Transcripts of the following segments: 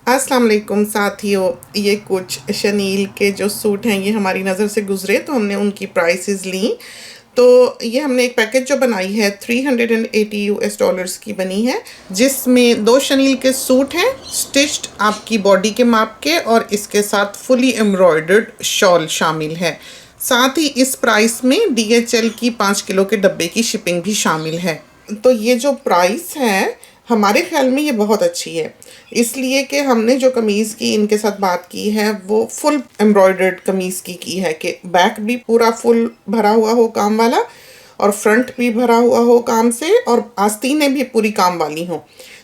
अस्सलाम वालेकुम साथियों, ये कुछ शनील के जो सूट हैं ये हमारी नज़र से गुजरे तो हमने उनकी प्राइसेस ली। तो ये हमने एक पैकेज जो बनाई है 380 यूएस डॉलर्स की बनी है, जिसमें 2 शनील के सूट हैं स्टिच्ड आपकी बॉडी के माप के, और इसके साथ फुली एम्ब्रॉयडर्ड शॉल शामिल है। साथ ही इस प्राइस में डीएचएल की 5 किलो के डब्बे की शिपिंग भी शामिल है। तो ये जो प्राइस है हमारे ख्याल में ये बहुत अच्छी है, इसलिए कि हमने जो कमीज़ की इनके साथ बात की है वो फुल एम्ब्रॉयडर्ड कमीज़ की है कि बैक भी पूरा फुल भरा हुआ हो काम वाला, और फ्रंट भी भरा हुआ हो काम से, और आस्तीनें भी पूरी काम वाली हों।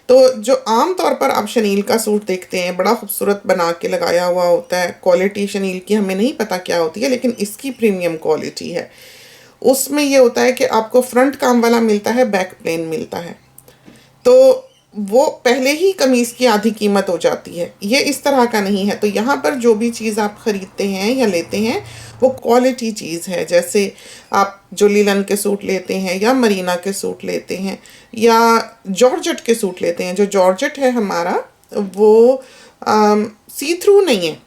तो जो आम तौर पर आप शनील का सूट देखते हैं बड़ा खूबसूरत बना के लगाया हुआ होता है, क्वालिटी शनील की हमें नहीं पता क्या होती है, लेकिन इसकी प्रीमियम क्वालिटी है। उसमें ये होता है कि आपको फ्रंट काम वाला मिलता है, बैक प्लेन मिलता है, तो वो पहले ही कमीज़ की आधी कीमत हो जाती है। ये इस तरह का नहीं है। तो यहाँ पर जो भी चीज़ आप ख़रीदते हैं या लेते हैं वो क्वालिटी चीज़ है। जैसे आप जो लिलन के सूट लेते हैं या मरीना के सूट लेते हैं या जॉर्जेट के सूट लेते हैं, जो जॉर्जेट है हमारा वो सी थ्रू नहीं है,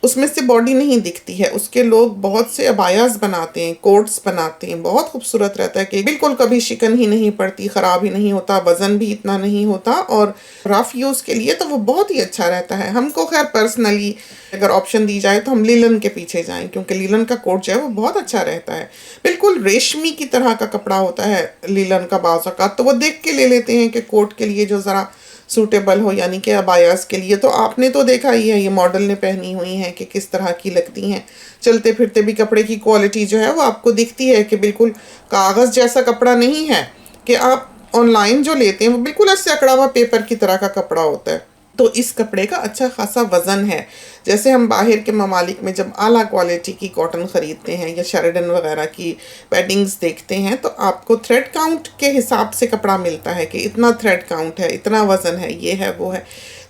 उसमें से बॉडी नहीं दिखती है। उसके लोग बहुत से अबायास बनाते हैं, कोट्स बनाते हैं, बहुत खूबसूरत रहता है कि बिल्कुल कभी शिकन ही नहीं पड़ती, ख़राब ही नहीं होता, वज़न भी इतना नहीं होता, और रफ़ यूज़ के लिए तो वो बहुत ही अच्छा रहता है। हमको खैर पर्सनली अगर ऑप्शन दी जाए तो हम लिलन के पीछे जाएं, क्योंकि लिलन का कोट जो है वो बहुत अच्छा रहता है। बिल्कुल रेशमी की तरह का कपड़ा होता है लिलन का बाज़ औक़ात, तो वो देख के ले लेते हैं कि कोट के लिए जो ज़रा सूटेबल हो, यानी कि अबायास के लिए। तो आपने तो देखा ही है ये मॉडल ने पहनी हुई हैं कि किस तरह की लगती हैं। चलते फिरते भी कपड़े की क्वालिटी जो है वो आपको दिखती है कि बिल्कुल कागज़ जैसा कपड़ा नहीं है, कि आप ऑनलाइन जो लेते हैं वो बिल्कुल ऐसे अकड़ा हुआ पेपर की तरह का कपड़ा होता है। तो इस कपड़े का अच्छा खासा वज़न है। जैसे हम बाहर के ममालिक में जब आला क्वालिटी की कॉटन ख़रीदते हैं या शेरिडन वगैरह की पैडिंग्स देखते हैं, तो आपको थ्रेड काउंट के हिसाब से कपड़ा मिलता है कि इतना थ्रेड काउंट है, इतना वज़न है, ये है वो है।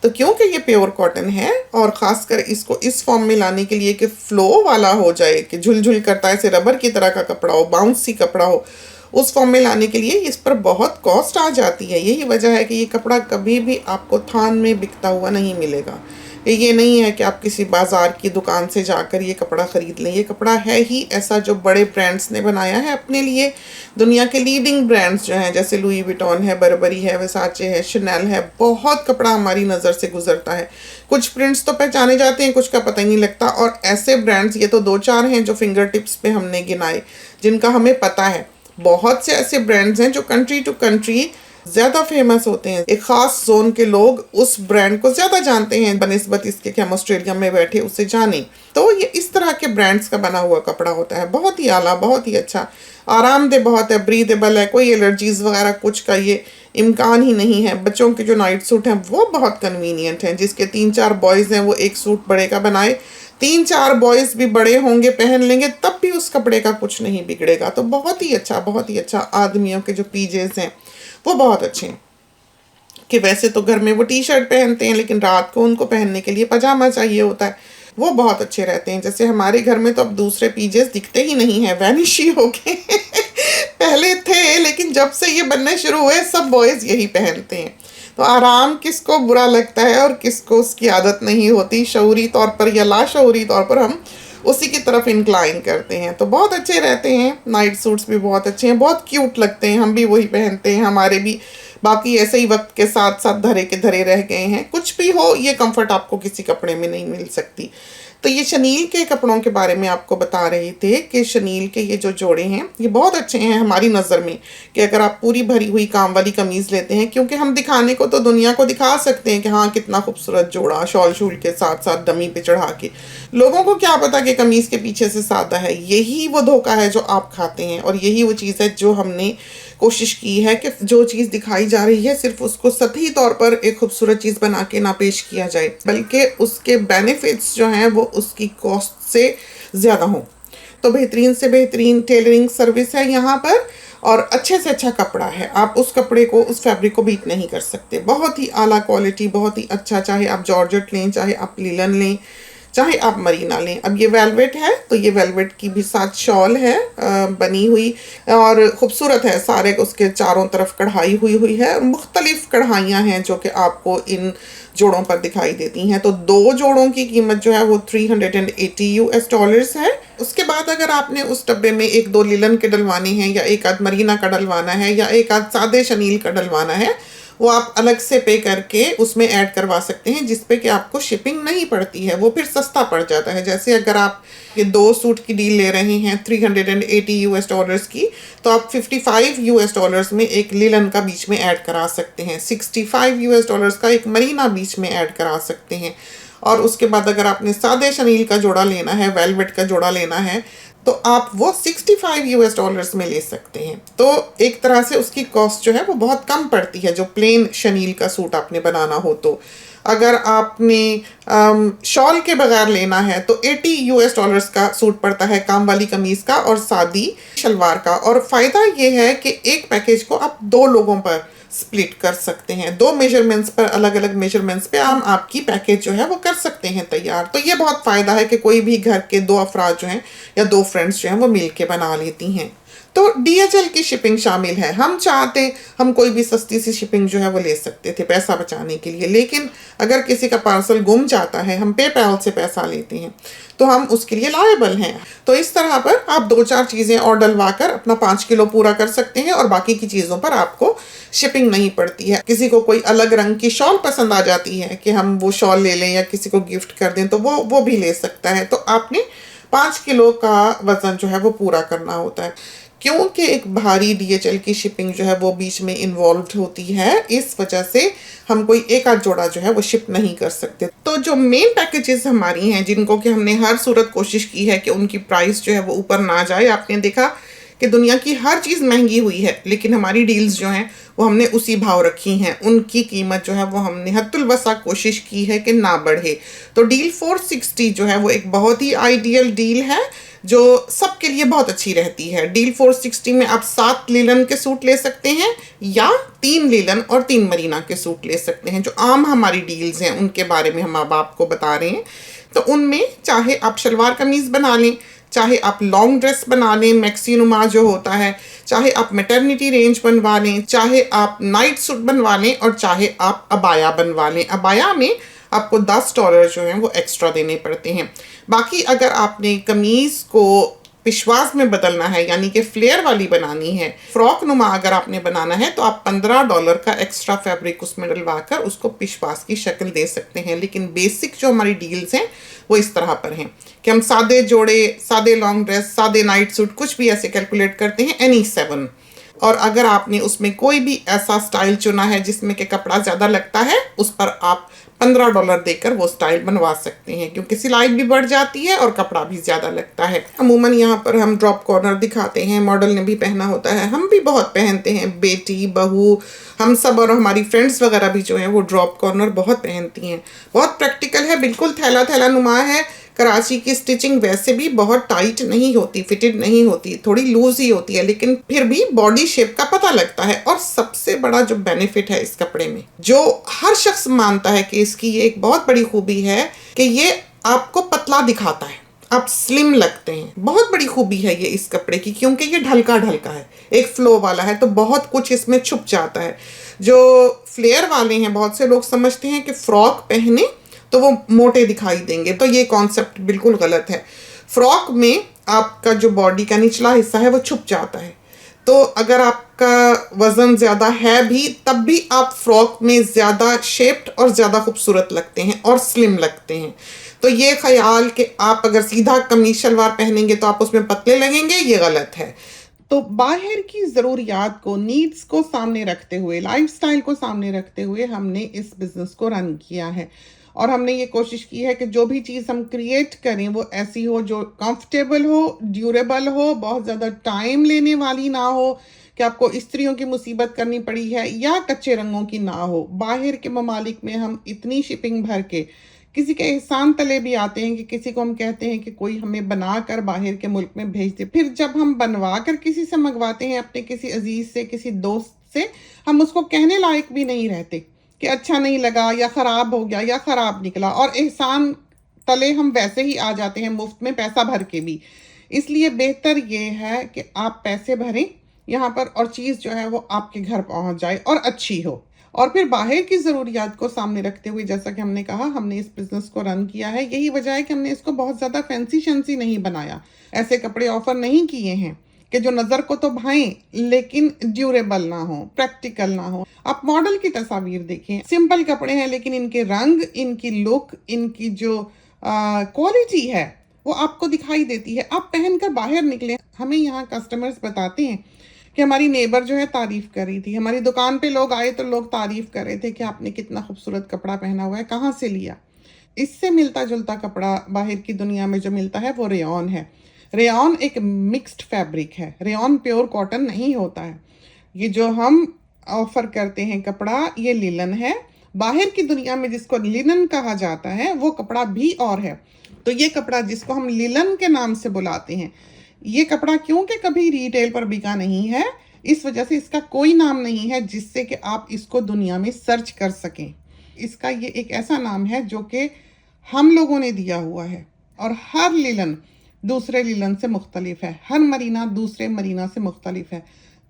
तो क्योंकि ये प्योर कॉटन है, और ख़ासकर इसको इस फॉर्म में लाने के लिए कि फ़्लो वाला हो जाए, कि झुलझुल करता है, ऐसे रबर की तरह का कपड़ा हो, बाउंसी कपड़ा हो, उस फॉर्म में लाने के लिए इस पर बहुत कॉस्ट आ जाती है। यही वजह है कि ये कपड़ा कभी भी आपको थान में बिकता हुआ नहीं मिलेगा। ये नहीं है कि आप किसी बाज़ार की दुकान से जाकर ये कपड़ा ख़रीद लें। ये कपड़ा है ही ऐसा जो बड़े ब्रांड्स ने बनाया है अपने लिए। दुनिया के लीडिंग ब्रांड्स जो हैं, जैसे लुई विटॉन है, बर्बरी है, वर्साचे है, शनेल है, बहुत कपड़ा हमारी नज़र से गुजरता है। कुछ प्रिंट्स तो पहचाने जाते हैं, कुछ का पता ही नहीं लगता। और ऐसे ब्रांड्स ये तो 2-4 हैं जो फिंगर टिप्स पे हमने गिनाए, जिनका हमें पता है। बहुत से ऐसे ब्रांड्स हैं जो कंट्री टू कंट्री ज़्यादा फेमस होते हैं। एक ख़ास जोन के लोग उस ब्रांड को ज़्यादा जानते हैं बनिस्बत इसके कि हम ऑस्ट्रेलिया में बैठे उसे जानें। तो ये इस तरह के ब्रांड्स का बना हुआ कपड़ा होता है, बहुत ही आला, बहुत ही अच्छा, आरामदेह बहुत है, ब्रीदेबल है, कोई एलर्जीज़ वगैरह कुछ का ये इम्कान ही नहीं है। बच्चों के जो नाइट सूट हैं वो बहुत कन्वीनियंट हैं। जिसके 3-4 बॉयज़ हैं वो एक सूट बड़े का बनाए, 3-4 बॉयज़ भी बड़े होंगे पहन लेंगे तब भी उस कपड़े का कुछ नहीं बिगड़ेगा। तो बहुत ही अच्छा, बहुत ही अच्छा। आदमियों के जो पीजेस हैं वो बहुत अच्छे हैं, कि वैसे तो घर में वो टी शर्ट पहनते हैं, लेकिन रात को उनको पहनने के लिए पजामा चाहिए होता है, वो बहुत अच्छे रहते हैं। जैसे हमारे घर में तो अब दूसरे पीजेस दिखते ही नहीं हैं, वैनिश ही हो गए पहले थे, लेकिन जब से ये बनने शुरू हुए सब बॉयज़ यही पहनते हैं। तो आराम किसको बुरा लगता है और किसको उसकी आदत नहीं होती, शऊरी तौर पर या लाशऊरी तौर पर हम उसी की तरफ इंक्लाइन करते हैं। तो बहुत अच्छे रहते हैं। नाइट सूट्स भी बहुत अच्छे हैं, बहुत क्यूट लगते हैं, हम भी वही पहनते हैं। हमारे भी बाकी ऐसे ही वक्त के साथ साथ धरे के धरे रह गए हैं। कुछ भी हो, ये कंफर्ट आपको किसी कपड़े में नहीं मिल सकती। तो ये शनील के कपड़ों के बारे में आपको बता रहे थे कि शनील के ये जो जोड़े हैं ये बहुत अच्छे हैं हमारी नज़र में, कि अगर आप पूरी भरी हुई काम वाली कमीज़ लेते हैं, क्योंकि हम दिखाने को तो दुनिया को दिखा सकते हैं कि हाँ कितना खूबसूरत जोड़ा, शॉल शूल के साथ साथ डमी पे चढ़ा के। लोगों को क्या पता कि कमीज़ के पीछे से सादा है। यही वो धोखा है जो आप खाते हैं, और यही वो चीज़ है जो हमने कोशिश की है कि जो चीज़ दिखाई जा रही है सिर्फ उसको सतही तौर पर एक खूबसूरत चीज़ बना के ना पेश किया जाए, बल्कि उसके बेनिफिट्स जो हैं वो उसकी कॉस्ट से ज़्यादा हों। तो बेहतरीन से बेहतरीन टेलरिंग सर्विस है यहाँ पर, और अच्छे से अच्छा कपड़ा है। आप उस कपड़े को, उस फैब्रिक को बीट नहीं कर सकते। बहुत ही आला क्वालिटी, बहुत ही अच्छा, चाहे आप जॉर्जेट लें, चाहे आप लिलन लें, चाहे आप मरीना लें। अब ये वेलवेट है तो ये वेलवेट की भी साथ शॉल है बनी हुई, और खूबसूरत है, सारे उसके चारों तरफ कढ़ाई हुई हुई है। मुख्तलिफ कढ़ाइयाँ हैं जो कि आपको इन जोड़ों पर दिखाई देती हैं। तो 2 जोड़ों की कीमत जो है वो $380 है। उसके बाद अगर आपने उस डब्बे में 1-2 लिलन के डलवाने हैं, या एक आध मरीना का डलवाना है, या एक आध सादे शनील का डलवाना है, वो आप अलग से पे करके उसमें ऐड करवा सकते हैं, जिस पे कि आपको शिपिंग नहीं पड़ती है, वो फिर सस्ता पड़ जाता है। जैसे अगर आप ये 2 सूट की डील ले रहे हैं $380 की, तो आप $55 में एक लिलन का बीच में ऐड करा सकते हैं, $65 का एक मरीना बीच में ऐड करा सकते हैं। और उसके बाद अगर आपने सादे शनील का जोड़ा लेना है, वेलवेट का जोड़ा लेना है, तो आप वो $65 में ले सकते हैं। तो एक तरह से उसकी कॉस्ट जो है वो बहुत कम पड़ती है, जो प्लेन शनील का सूट आपने बनाना हो। तो अगर आपने शॉल के बगैर लेना है तो $80 का सूट पड़ता है, काम वाली कमीज का और सादी शलवार का। और फ़ायदा ये है कि एक पैकेज को आप 2 लोगों पर स्प्लिट कर सकते हैं, 2 मेजरमेंट्स पर, अलग अलग मेजरमेंट्स पे हम आपकी पैकेज जो है वो कर सकते हैं तैयार। तो ये बहुत फ़ायदा है कि कोई भी घर के 2 अफराद जो हैं या 2 फ्रेंड्स जो हैं वो मिल के बना लेती हैं। तो DHL की शिपिंग शामिल है। हम चाहते हम कोई भी सस्ती सी शिपिंग जो है वो ले सकते थे पैसा बचाने के लिए, लेकिन अगर किसी का पार्सल गुम जाता है, हम पेपैल से पैसा लेते हैं, तो हम उसके लिए लायबल हैं। तो इस तरह पर आप 2-4 चीज़ें और डलवा कर अपना 5 किलो पूरा कर सकते हैं, और बाकी की चीज़ों पर आपको शिपिंग नहीं पड़ती है। किसी को कोई अलग रंग की शॉल पसंद आ जाती है कि हम वो शॉल ले लें या किसी को गिफ्ट कर दें, तो वो भी ले सकता है। तो आपने 5 किलो का वज़न जो है वो पूरा करना होता है। क्योंकि एक भारी DHL की शिपिंग जो है वो बीच में इन्वॉल्व होती है, इस वजह से हम कोई एक आध जोड़ा जो है वो शिप नहीं कर सकते। तो जो मेन पैकेजेस हमारी हैं, जिनको कि हमने हर सूरत कोशिश की है कि उनकी प्राइस जो है वो ऊपर ना जाए। आपने देखा कि दुनिया की हर चीज़ महंगी हुई है, लेकिन हमारी डील्स जो हैं वो हमने उसी भाव रखी हैं। उनकी कीमत जो है वो हमने हद्दुल वसा कोशिश की है कि ना बढ़े। तो डील 460 जो है वो एक बहुत ही आइडियल डील है, जो सबके लिए बहुत अच्छी रहती है। डील 460 में आप 7 लिलन के सूट ले सकते हैं, या 3 लिलन और 3 मरीना के सूट ले सकते हैं। जो आम हमारी डील्स हैं उनके बारे में हम अब आपको बता रहे हैं। तो उनमें चाहे आप शलवार कमीज़ बना लें, चाहे आप लॉन्ग ड्रेस बना लें, मैक्सी नुमा जो होता है, चाहे आप मैटरनिटी रेंज बनवा लें, चाहे आप नाइट सूट बनवा लें, और चाहे आप अबाया बनवा लें। अबाया में आपको $10 जो हैं वो एक्स्ट्रा देने पड़ते हैं। बाकी अगर आपने कमीज़ को पिशवास में बदलना है, यानी कि फ्लेयर वाली बनानी है, फ्रॉक नुमा अगर आपने बनाना है, तो आप $15 का एक्स्ट्रा फैब्रिक उसमें डलवा कर उसको पिशवास की शक्ल दे सकते हैं। लेकिन बेसिक जो हमारी डील्स हैं वो इस तरह पर हैं कि हम सादे जोड़े, सादे लॉन्ग ड्रेस, सादे नाइट सूट, कुछ भी ऐसे कैलकुलेट करते हैं एनी 7। और अगर आपने उसमें कोई भी ऐसा स्टाइल चुना है जिसमें कि कपड़ा ज़्यादा लगता है, उस पर आप $15 देकर वो स्टाइल बनवा सकते हैं, क्योंकि सिलाई भी बढ़ जाती है और कपड़ा भी ज़्यादा लगता है। अमूमन यहाँ पर हम ड्रॉप कॉर्नर दिखाते हैं, मॉडल ने भी पहना होता है, हम भी बहुत पहनते हैं, बेटी बहू हम सब, और हमारी फ्रेंड्स वगैरह भी जो हैं वो ड्रॉप कॉर्नर बहुत पहनती हैं। बहुत प्रैक्टिकल है, बिल्कुल थैला थैला नुमा है। कराची की स्टिचिंग वैसे भी बहुत टाइट नहीं होती, फिटेड नहीं होती, थोड़ी लूज ही होती है, लेकिन फिर भी बॉडी शेप का पता लगता है। और सबसे बड़ा जो बेनिफिट है इस कपड़े में, जो हर शख्स मानता है कि इसकी ये एक बहुत बड़ी खूबी है, कि ये आपको पतला दिखाता है, आप स्लिम लगते हैं। बहुत बड़ी खूबी है ये इस कपड़े की, क्योंकि ये ढलका ढलका है, एक फ्लो वाला है, तो बहुत कुछ इसमें छुप जाता है। जो फ्लेयर वाले हैं, बहुत से लोग समझते हैं कि फ्रॉक पहने तो वो मोटे दिखाई देंगे, तो ये कॉन्सेप्ट बिल्कुल गलत है। फ्रॉक में आपका जो बॉडी का निचला हिस्सा है वो छुप जाता है, तो अगर आपका वज़न ज़्यादा है भी, तब भी आप फ्रॉक में ज़्यादा शेप्ड और ज़्यादा खूबसूरत लगते हैं और स्लिम लगते हैं। तो ये ख्याल कि आप अगर सीधा कमीज शलवार पहनेंगे तो आप उसमें पतले लगेंगे, ये गलत है। तो बाहर की ज़रूरियात को, नीड्स को सामने रखते हुए, लाइफस्टाइल को सामने रखते हुए हमने इस बिज़नेस को रन किया है। और हमने ये कोशिश की है कि जो भी चीज़ हम क्रिएट करें वो ऐसी हो जो कंफर्टेबल हो, ड्यूरेबल हो, बहुत ज़्यादा टाइम लेने वाली ना हो कि आपको इस्त्रियों की मुसीबत करनी पड़ी है, या कच्चे रंगों की ना हो। बाहर के ममालिक में हम इतनी शिपिंग भर के किसी के एहसान तले भी आते हैं कि किसी को हम कहते हैं कि कोई हमें बना कर बाहर के मुल्क में भेज दे, फिर जब हम बनवा कर किसी से मंगवाते हैं, अपने किसी अजीज़ से, किसी दोस्त से, हम उसको कहने लायक भी नहीं रहते कि अच्छा नहीं लगा, या ख़राब हो गया, या ख़राब निकला। और एहसान तले हम वैसे ही आ जाते हैं मुफ्त में पैसा भर के भी। इसलिए बेहतर ये है कि आप पैसे भरें यहाँ पर और चीज़ जो है वो आपके घर पहुँच जाए और अच्छी हो। और फिर बाहर की ज़रूरियात को सामने रखते हुए, जैसा कि हमने कहा, हमने इस बिज़नेस को रन किया है। यही वजह है कि हमने इसको बहुत ज़्यादा फैंसी-शैंसी नहीं बनाया। ऐसे कपड़े ऑफ़र नहीं किए हैं कि जो नज़र को तो भाएँ लेकिन ड्यूरेबल ना हो, प्रैक्टिकल ना हो। आप मॉडल की तस्वीर देखें, सिंपल कपड़े हैं लेकिन इनके रंग, इनकी लुक, इनकी जो क्वालिटी है वो आपको दिखाई देती है। आप पहनकर बाहर निकले। हमें यहाँ कस्टमर्स बताते हैं कि हमारी नेबर जो है तारीफ कर रही थी, हमारी दुकान पे लोग आए तो लोग तारीफ कर रहे थे कि आपने कितना खूबसूरत कपड़ा पहना हुआ है, कहाँ से लिया। इससे मिलता जुलता कपड़ा बाहर की दुनिया में जो मिलता है वो रेयॉन है। रेयॉन एक मिक्स्ड फैब्रिक है, रेयॉन प्योर कॉटन नहीं होता है। ये जो हम ऑफर करते हैं कपड़ा, ये लिनन है। बाहर की दुनिया में जिसको लिनन कहा जाता है वो कपड़ा भी और है। तो ये कपड़ा जिसको हम लिनन के नाम से बुलाते हैं, ये कपड़ा क्योंकि कभी रिटेल पर बिका नहीं है, इस वजह से इसका कोई नाम नहीं है जिससे कि आप इसको दुनिया में सर्च कर सकें। इसका ये एक ऐसा नाम है जो कि हम लोगों ने दिया हुआ है। और हर लिलन दूसरे लिलन से मुख्तलिफ है, हर मरीना दूसरे मरीना से मुख्तलिफ है।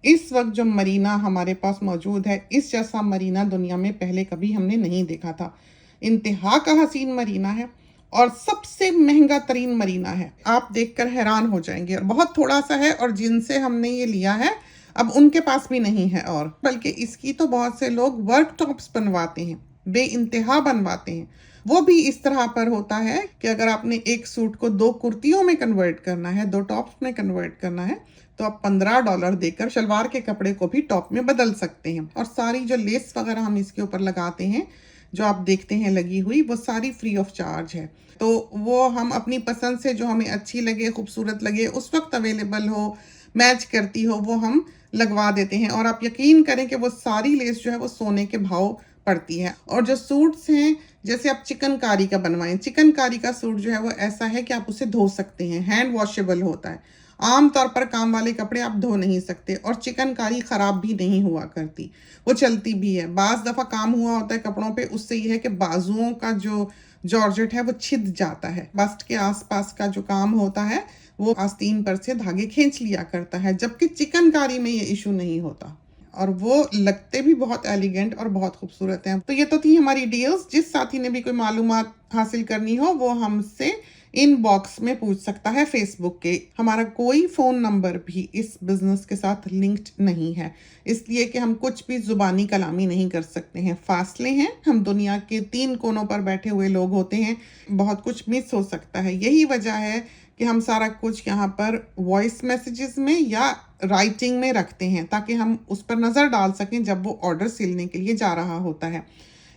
इस वक्त जो मरीना हमारे पास मौजूद है, इस जैसा मरीना दुनिया में पहले कभी हमने नहीं देखा था। इंतहा का हसीन मरीना है और सबसे महंगा तरीन मरीना है। आप देखकर हैरान हो जाएंगे। और बहुत थोड़ा सा है और जिनसे हमने ये लिया है अब उनके पास भी नहीं है। और बल्कि इसकी तो बहुत से लोग वर्क टॉप्स बनवाते हैं, बेइंतहा बनवाते हैं। वो भी इस तरह पर होता है कि अगर आपने एक सूट को 2 कुर्तियों में कन्वर्ट करना है, 2 टॉप्स में कन्वर्ट करना है, तो आप $15 देकर शलवार के कपड़े को भी टॉप में बदल सकते हैं। और सारी जो लेस वगैरह हम इसके ऊपर लगाते हैं, जो आप देखते हैं लगी हुई, वो सारी फ्री ऑफ चार्ज है। तो वो हम अपनी पसंद से जो हमें अच्छी लगे, खूबसूरत लगे, उस वक्त अवेलेबल हो, मैच करती हो, वो हम लगवा देते हैं। और आप यकीन करें कि वो सारी लेस जो है वो सोने के भाव पड़ती है। और जो सूट्स हैं, जैसे आप चिकनकारी का बनवाएं, चिकनकारी का सूट जो है वो ऐसा है कि आप उसे धो सकते हैं, हैंड वॉशेबल होता है। आम तौर पर काम वाले कपड़े आप धो नहीं सकते। और चिकनकारी ख़राब भी नहीं हुआ करती, वो चलती भी है। बाज़ दफ़ा काम हुआ होता है कपड़ों पे, उससे ये है कि बाजुओं का जो जॉर्जेट है वो छिद जाता है। बस्ट के आसपास का जो काम होता है वो आस्तीन पर से धागे खींच लिया करता है, जबकि चिकनकारी में ये इशू नहीं होता। और वो लगते भी बहुत एलिगेंट और बहुत खूबसूरत हैं। तो ये तो थी हमारी डील्स। जिस साथी ने भी कोई मालूमात हासिल करनी हो वो हमसे इनबॉक्स में पूछ सकता है फेसबुक के। हमारा कोई फ़ोन नंबर भी इस बिज़नेस के साथ लिंक्ड नहीं है, इसलिए कि हम कुछ भी ज़ुबानी कलामी नहीं कर सकते हैं। फासले हैं, हम दुनिया के 3 कोनों पर बैठे हुए लोग होते हैं, बहुत कुछ मिस हो सकता है। यही वजह है कि हम सारा कुछ यहाँ पर वॉइस मैसेजेस में या राइटिंग में रखते हैं ताकि हम उस पर नज़र डाल सकें जब वो ऑर्डर सिलने के लिए जा रहा होता है।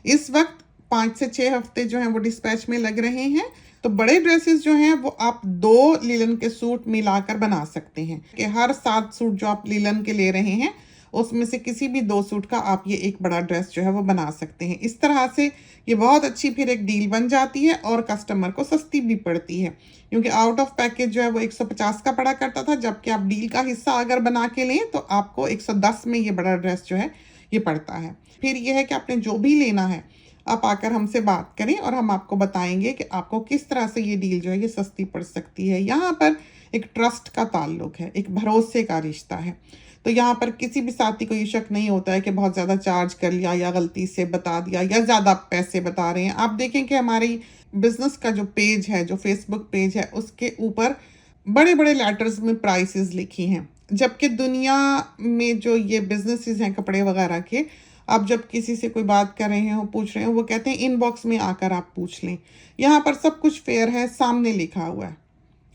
इस वक्त 5 से 6 हफ्ते जो हैं वो डिस्पैच में लग रहे हैं। तो बड़े ड्रेसेस जो हैं वो आप 2 लिलन के सूट मिलाकर बना सकते हैं कि हर 7 सूट जो आप लिलन के ले रहे हैं उसमें से किसी भी 2 सूट का आप ये एक बड़ा ड्रेस जो है वो बना सकते हैं। इस तरह से ये बहुत अच्छी फिर एक डील बन जाती है और कस्टमर को सस्ती भी पड़ती है, क्योंकि आउट ऑफ पैकेज जो है वो 150 का पड़ा करता था, जबकि आप डील का हिस्सा अगर बना के लें तो आपको 110 में ये बड़ा ड्रेस जो है ये पड़ता है। फिर ये है कि आपने जो भी लेना है आप आकर हमसे बात करें और हम आपको बताएंगे कि आपको किस तरह से ये डील जो है ये सस्ती पड़ सकती है। यहाँ पर एक ट्रस्ट का ताल्लुक है, एक भरोसे का रिश्ता है। तो यहाँ पर किसी भी साथी को ये शक नहीं होता है कि बहुत ज़्यादा चार्ज कर लिया या गलती से बता दिया या ज़्यादा पैसे बता रहे हैं। आप देखें कि हमारी बिज़नेस का जो पेज है, जो फेसबुक पेज है, उसके ऊपर बड़े बड़े लेटर्स में प्राइसेस लिखी हैं, जबकि दुनिया में जो ये बिजनेसेस हैं कपड़े वगैरह के, आप जब किसी से कोई बात कर रहे हो, पूछ रहे हो, वो कहते हैं इनबॉक्स में आकर आप पूछ लें। यहाँ पर सब कुछ फेयर है, सामने लिखा हुआ है,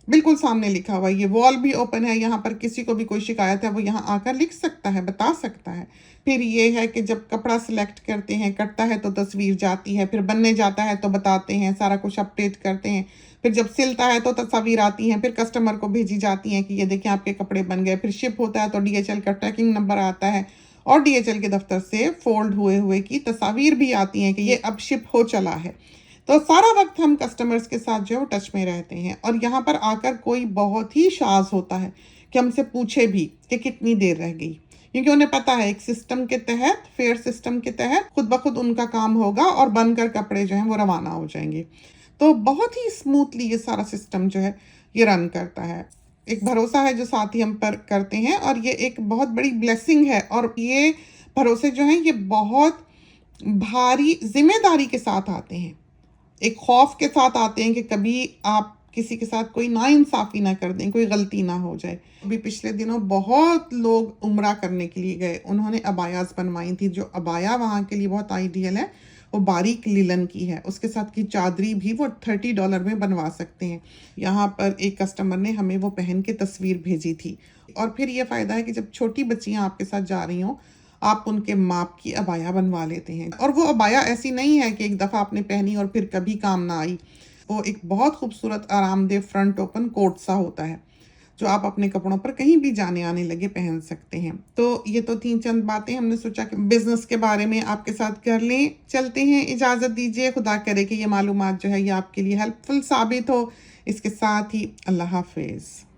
बिल्कुल सामने लिखा हुआ है। ये वॉल भी ओपन है, यहाँ पर किसी को भी कोई शिकायत है वो यहाँ आकर लिख सकता है, बता सकता है। फिर ये है कि जब कपड़ा सिलेक्ट करते हैं, कटता है तो तस्वीर जाती है, फिर बनने जाता है तो बताते हैं, सारा कुछ अपडेट करते हैं। फिर जब सिलता है तो तस्वीर आती हैं, फिर कस्टमर को भेजी जाती हैं कि ये देखिए आपके कपड़े बन गए। फिर शिप होता है तो DHL का ट्रैकिंग नंबर आता है और DHL के दफ्तर से फोल्ड हुए हुए की तस्वीर भी आती हैं कि ये अब शिप हो चला है। तो सारा वक्त हम कस्टमर्स के साथ जो है वो टच में रहते हैं। और यहाँ पर आकर कोई बहुत ही शाज होता है कि हमसे पूछे भी कि कितनी देर रह गई, क्योंकि उन्हें पता है एक सिस्टम के तहत, फेयर सिस्टम के तहत खुद ब खुद उनका काम होगा और बनकर कपड़े जो हैं वो रवाना हो जाएंगे। तो बहुत ही स्मूथली ये सारा सिस्टम जो है ये रन करता है। एक भरोसा है जो साथ ही हम पर करते हैं, और ये एक बहुत बड़ी ब्लेसिंग है। और ये भरोसे जो हैं ये बहुत भारी जिम्मेदारी के साथ आते हैं, एक खौफ के साथ आते हैं कि कभी आप किसी के साथ कोई नाइंसाफ़ी ना कर दें, कोई गलती ना हो जाए। अभी पिछले दिनों बहुत लोग उम्रा करने के लिए गए, उन्होंने अबायाज़ बनवाई थी। जो अबाया वहाँ के लिए बहुत आइडियल है, वो बारीक लिलन की है, उसके साथ की चादरी भी वो $30 में बनवा सकते हैं। यहाँ पर एक कस्टमर ने हमें वो पहन के तस्वीर भेजी थी। और फिर ये फ़ायदा है कि जब छोटी बच्चियाँ आपके साथ जा रही हों, आप उनके माप की अबाया बनवा लेते हैं। और वो अबाया ऐसी नहीं है कि एक दफ़ा आपने पहनी और फिर कभी काम ना आई। वो एक बहुत खूबसूरत आरामदेह फ्रंट ओपन कोट सा होता है, जो आप अपने कपड़ों पर कहीं भी जाने आने लगे पहन सकते हैं। तो ये तो थी चंद बातें हमने सोचा कि बिज़नेस के बारे में आपके साथ कर लें। चलते हैं, इजाज़त दीजिए। खुदा करे कि ये मालूमात जो है ये आपके लिए हेल्पफुल साबित हो। इसके साथ ही अल्लाह हाफ़िज़।